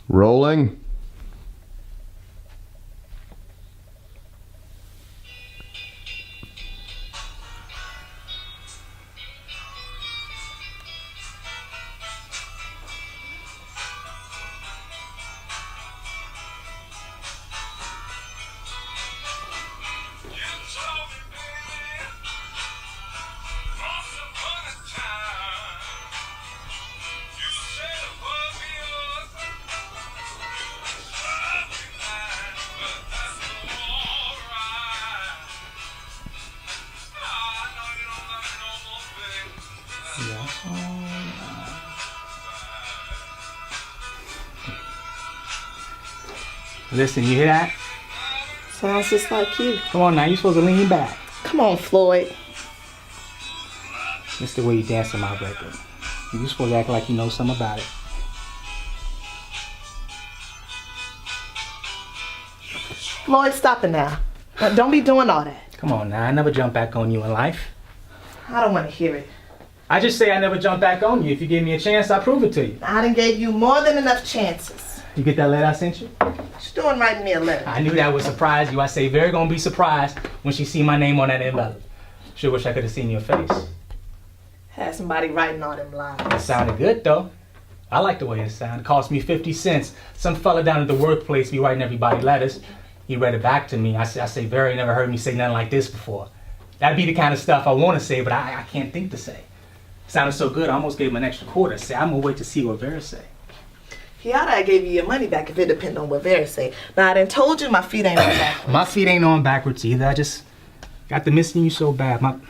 Rolling. Listen, you hear that? Sounds just like you. Come on now, you supposed to lean back. Come on, Floyd. That's the way you dance on my record. You supposed to act like you know something about it. Floyd, stop it now. Don't be doing all that. Come on now, I never jump back on you in life. I don't want to hear it. I just say I never jump back on you. If you give me a chance, I'll prove it to you. I done gave you more than enough chances. You get that letter I sent you? What you doing writing me a letter? I knew that would surprise you. I say Vera gonna be surprised when she see my name on that envelope. Sure wish I could have seen your face. Had somebody writing all them lines. It sounded good though. I like the way it sounded. It cost me 50 cents. Some fella down at the workplace be writing everybody letters. He read it back to me. I say Vera never heard me say nothing like this before. That'd be the kind of stuff I want to say, but I can't think to say. It sounded so good, I almost gave him an extra quarter. Say, I'm gonna wait to see what Vera say. He oughta have gave you your money back if it depend on what Vera say. Now I done told you my feet ain't on backwards. My feet ain't on backwards either. I just got to missing you so bad. My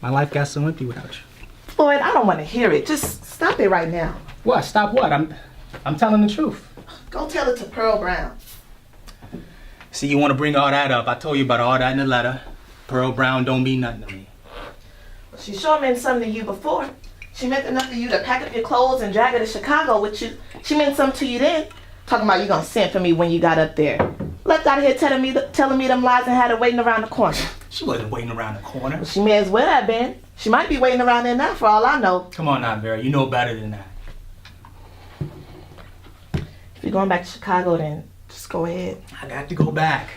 life got so empty without you. Floyd, I don't want to hear it. Just stop it right now. What? Stop what? I'm telling the truth. Go tell it to Pearl Brown. See, you want to bring all that up. I told you about all that in the letter. Pearl Brown don't mean nothing to me. She sure meant something to you before. She meant enough for you to pack up your clothes and drag her to Chicago with you. She meant something to you then. Talking about you gonna send for me when you got up there. Left out here telling me them lies and had her waiting around the corner. She wasn't waiting around the corner. Well, she may as well have been. She might be waiting around there now for all I know. Come on now, Vera. You know better than that. If you're going back to Chicago, then just go ahead. I got to go back.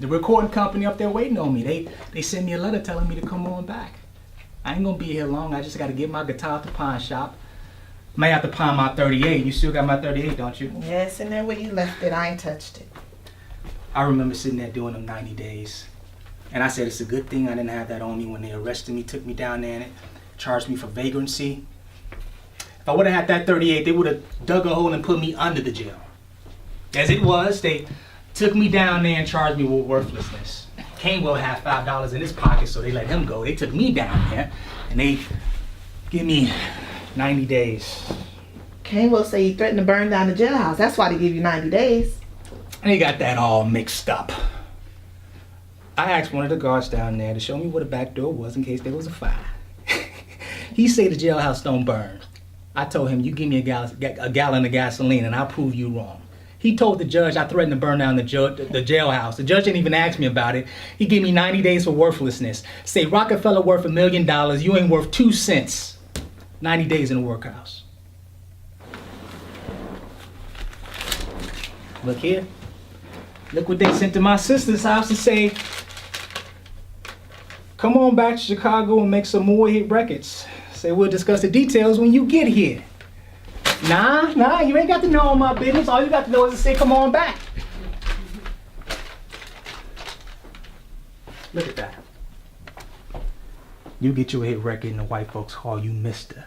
The recording company up there waiting on me. They sent me a letter telling me to come on back. I ain't gonna be here long. I just gotta get my guitar at the pawn shop. May have to pawn my 38. You still got my 38, don't you? Yeah, it's in there where you left it. I ain't touched it. I remember sitting there doing them 90 days. And I said it's a good thing I didn't have that on me when they arrested me, took me down there and charged me for vagrancy. If I would have had that 38, they would have dug a hole and put me under the jail. As it was, they took me down there and charged me with worthlessness. Canewell had $5 in his pocket, so they let him go. They took me down there, and they give me 90 days. Canewell say he threatened to burn down the jailhouse. That's why they give you 90 days. And they got that all mixed up. I asked one of the guards down there to show me where the back door was in case there was a fire. He said the jailhouse don't burn. I told him, you give me a gallon of gasoline and I'll prove you wrong. He told the judge I threatened to burn down the jailhouse. The judge didn't even ask me about it. He gave me 90 days for worthlessness. Say Rockefeller worth $1 million, you ain't worth 2 cents. 90 days in the workhouse. Look here. Look what they sent to my sister's house to say, come on back to Chicago and make some more hit records. Say we'll discuss the details when you get here. Nah, you ain't got to know all my business. All you got to know is to say, come on back. Look at that. You get your hit record and the white folks call you Mr.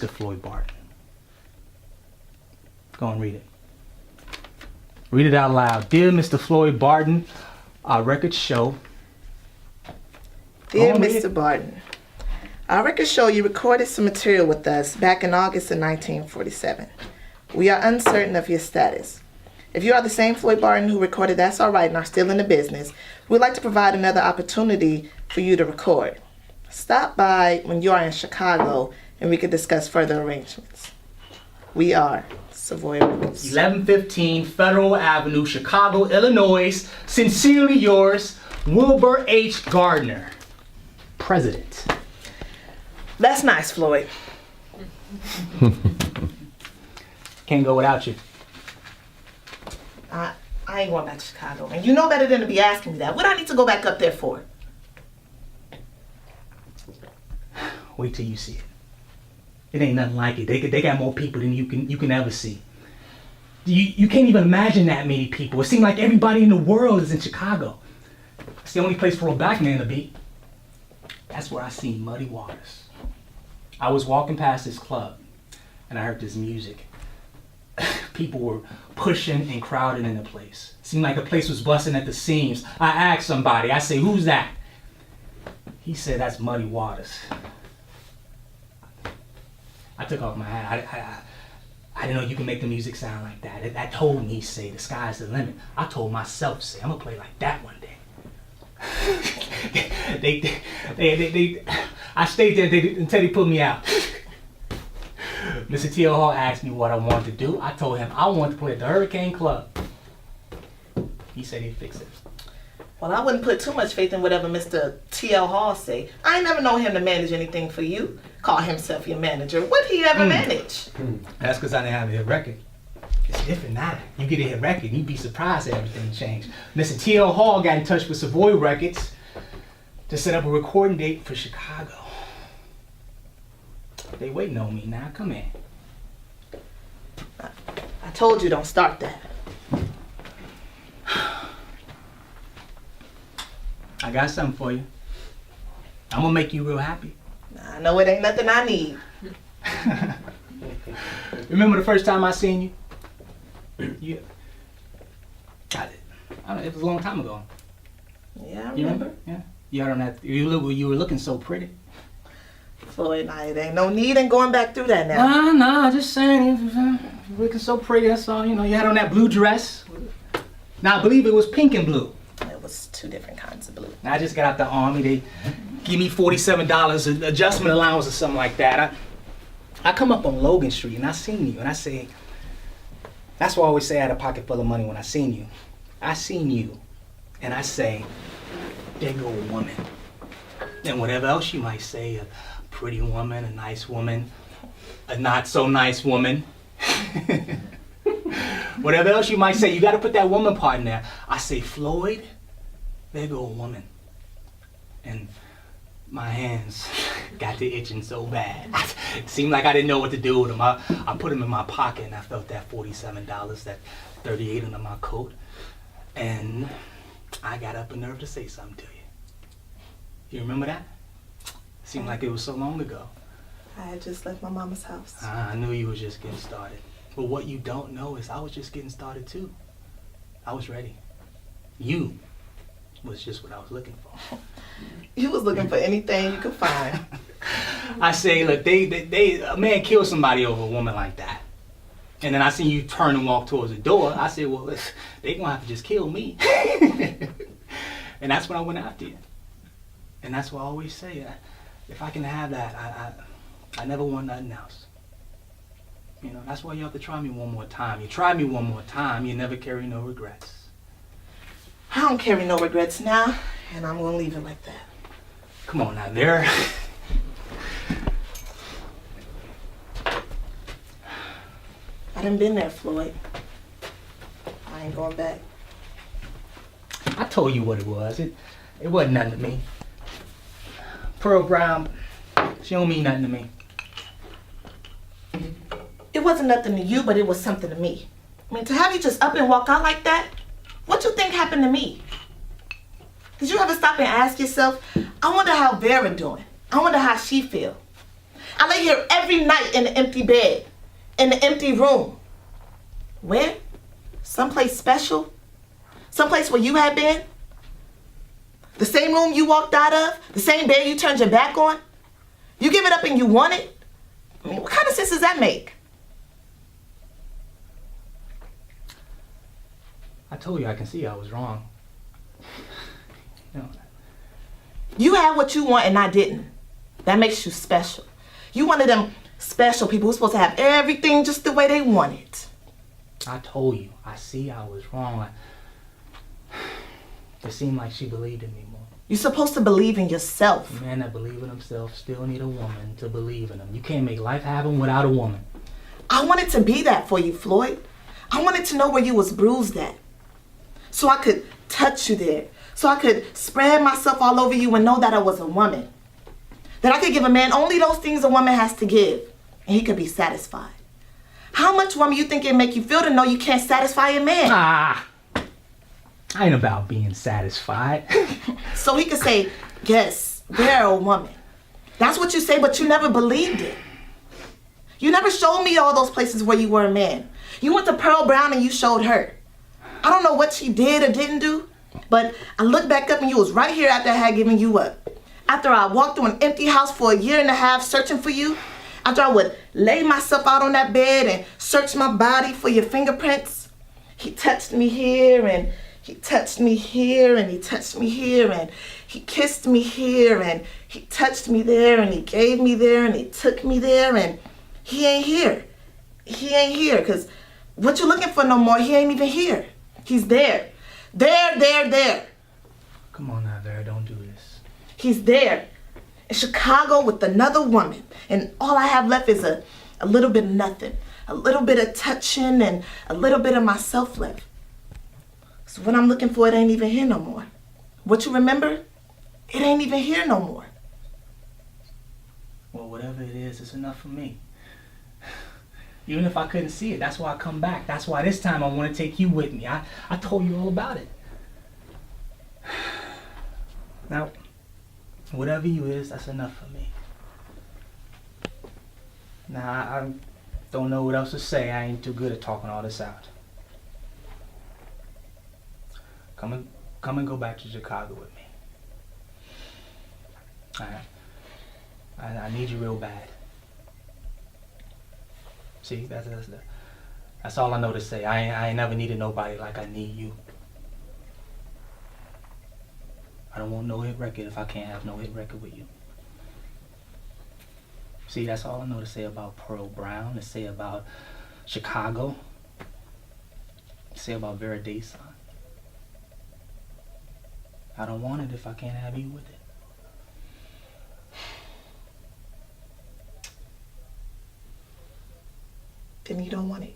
Floyd Barton. Go and read it. Read it out loud. Dear Mr. Floyd Barton, our records show. Dear Mr. Barton, our records show you recorded some material with us back in August of 1947. We are uncertain of your status. If you are the same Floyd Barton who recorded That's All Right and are still in the business, we'd like to provide another opportunity for you to record. Stop by when you are in Chicago and we can discuss further arrangements. We are Savoy Records. 1115 Federal Avenue, Chicago, Illinois. Sincerely yours, Wilbur H. Gardner, President. That's nice, Floyd. Can't go without you. I ain't going back to Chicago. And you know better than to be asking me that. What I need to go back up there for? Wait till you see it. It ain't nothing like it. They got more people than you can ever see. You can't even imagine that many people. It seems like everybody in the world is in Chicago. It's the only place for a black man to be. That's where I seen Muddy Waters. I was walking past this club and I heard this music. People were pushing and crowding in the place. Seemed like the place was busting at the seams. I asked somebody, I say, who's that? He said, that's Muddy Waters. I took off my hat. I didn't know you can make the music sound like that. That told me, say, the sky's the limit. I told myself, say, I'm gonna play like that one day. I stayed there until they put me out. Mr. T.O. Hall asked me what I wanted to do. I told him I wanted to play at the Hurricane Club. He said he'd fix it. Well, I wouldn't put too much faith in whatever Mr. T.L. Hall say. I ain't never known him to manage anything for you. Call himself your manager. What'd he ever manage? That's because I didn't have a hit record. It's different now. You get a hit record, you'd be surprised that everything changed. Mr. T.L. Hall got in touch with Savoy Records to set up a recording date for Chicago. They waiting on me now. Come in. I told you don't start that. I got something for you. I'm gonna make you real happy. I know it ain't nothing I need. Remember the first time I seen you? Yeah. I don't know, it was a long time ago. Yeah, I You remember. Yeah. You were looking so pretty. Floyd, now it ain't no need in going back through that now. Nah, just saying. You're looking so pretty, that's all. You know, you had on that blue dress. Now, I believe it was pink and blue. It was two different kinds of blue. I just got out the army. They give me $47 adjustment allowance or something like that. I come up on Logan Street and I seen you and I say, that's why I always say I had a pocket full of money when I seen you. I seen you and I say, there go a woman. And whatever else you might say, a pretty woman, a nice woman, a not so nice woman. Whatever else you might say, you got to put that woman part in there. I say, Floyd, there go a woman. And my hands got to itching so bad. It seemed like I didn't know what to do with them. I put them in my pocket and I felt that $47, that $38 under my coat. And I got up a nerve to say something to you. You remember that? Seemed like it was so long ago. I had just left my mama's house. I knew you was just getting started. But what you don't know is I was just getting started too. I was ready. You was just what I was looking for. You was looking for anything you could find. I say, look, a man killed somebody over a woman like that. And then I see you turn and walk towards the door. I said, well, they gonna have to just kill me. And that's when I went after you. And that's what I always say. If I can have that, I never want nothing else. You know, that's why you have to try me one more time. You try me one more time, you never carry no regrets. I don't carry no regrets now, and I'm gonna leave it like that. Come on now, there. I done been there, Floyd. I ain't going back. I told you what it was. It wasn't nothing to me. Pearl Brown, she don't mean nothing to me. It wasn't nothing to you, but it was something to me. I mean, to have you just up and walk out like that, what you think happened to me? Did you ever stop and ask yourself, I wonder how Vera doing? I wonder how she feel. I lay here every night in an empty bed, in an empty room. Where? Someplace special? Someplace where you had been? The same room you walked out of? The same bed you turned your back on? You give it up and you want it? I mean, what kind of sense does that make? I told you I can see I was wrong. You know, You had what you want and I didn't. That makes you special. You one of them special people who's supposed to have everything just the way they want it. I told you, I see I was wrong. It seemed like she believed in me more. You're supposed to believe in yourself. A man that believes in himself still need a woman to believe in him. You can't make life happen without a woman. I wanted to be that for you, Floyd. I wanted to know where you was bruised at. So I could touch you there. So I could spread myself all over you and know that I was a woman. That I could give a man only those things a woman has to give. And he could be satisfied. How much, woman, you think it make you feel to know you can't satisfy a man? I ain't about being satisfied. So he could say, yes, they're a woman. That's what you say, but you never believed it. You never showed me all those places where you were a man. You went to Pearl Brown and you showed her. I don't know what she did or didn't do, but I looked back up and you was right here after I had given you up. After I walked through an empty house for a year and a half searching for you, after I would lay myself out on that bed and search my body for your fingerprints, he touched me here and he touched me here and he touched me here and he kissed me here and he touched me there and he gave me there and he took me there and he ain't here. He ain't here because what you looking for no more, he ain't even here. He's there. There. Come on now, Vera, don't do this. He's there in Chicago with another woman. And all I have left is a little bit of nothing. A little bit of touching and a little bit of myself left. So what I'm looking for, it ain't even here no more. What you remember, it ain't even here no more. Well, whatever it is, it's enough for me. Even if I couldn't see it, that's why I come back. That's why this time I want to take you with me. I told you all about it. Now, whatever you is, that's enough for me. Now, I don't know what else to say. I ain't too good at talking all this out. Come and go back to Chicago with me. I need you real bad. See, that's all I know to say. I ain't never needed nobody like I need you. I don't want no hit record if I can't have no hit record with you. See, that's all I know to say about Pearl Brown, to say about Chicago, to say about Vera Dayson. I don't want it if I can't have you with it. Then you don't want it.